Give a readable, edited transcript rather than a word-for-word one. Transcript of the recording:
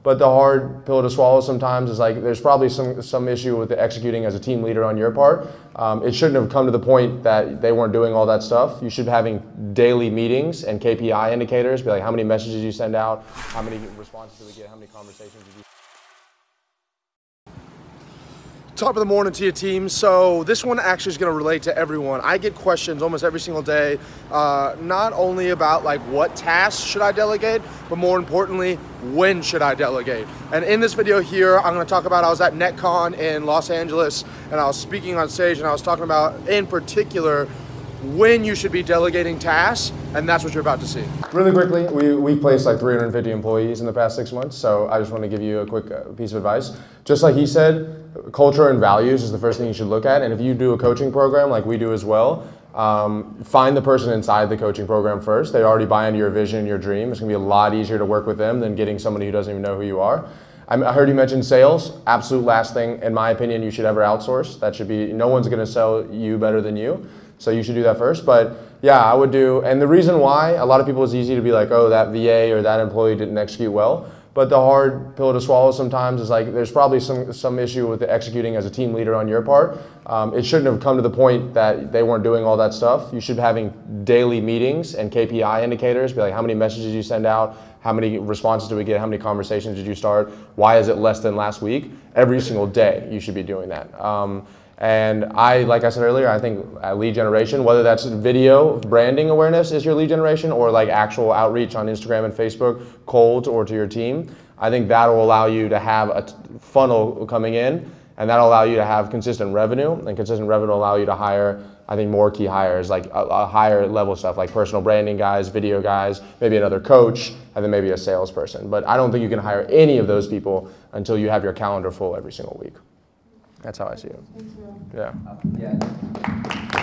But the hard pill to swallow sometimes is like there's probably some issue with the executing as a team leader on your part. It shouldn't have come to the point that they weren't doing all that stuff. You should be having daily meetings and KPI indicators, be like how many messages you send out, how many responses do we get, how many conversations did you. Top of the morning to your team. So this one actually is going to relate to everyone. I get questions almost every single day, not only about like what tasks should I delegate, but more importantly, when should I delegate? And in this video here, I'm going to talk about, I was at NetCon in Los Angeles and I was speaking on stage and I was talking about in particular when you should be delegating tasks, and that's what you're about to see. Really quickly, we placed like 350 employees in the past 6 months, so I just want to give you a quick piece of advice. Just like he said, culture and values is the first thing you should look at, and if you do a coaching program like we do as well, find the person inside the coaching program first. They already buy into your vision and your dream. It's going to be a lot easier to work with them than getting somebody who doesn't even know who you are. I heard you mention sales. Absolute last thing, in my opinion, you should ever outsource. That should be, no one's going to sell you better than you. So you should do that first. But yeah, I would do, and the reason why, a lot of people, it's easy to be like, oh, that VA or that employee didn't execute well. But the hard pill to swallow sometimes is like there's probably some issue with the executing as a team leader on your part. It shouldn't have come to the point that they weren't doing all that stuff. You should be having daily meetings and KPI indicators, be like how many messages you send out, how many responses do we get, how many conversations did you start, why is it less than last week? Every single day you should be doing that. And like I said earlier, I think lead generation, whether that's video, branding awareness is your lead generation, or like actual outreach on Instagram and Facebook, cold or to your team, I think that'll allow you to have a funnel coming in, and that'll allow you to have consistent revenue, and consistent revenue will allow you to hire, I think, more key hires, like a higher level stuff, like personal branding guys, video guys, maybe another coach, and then maybe a salesperson. But I don't think you can hire any of those people until you have your calendar full every single week. That's how I see it. Thank you. Yeah. Yeah.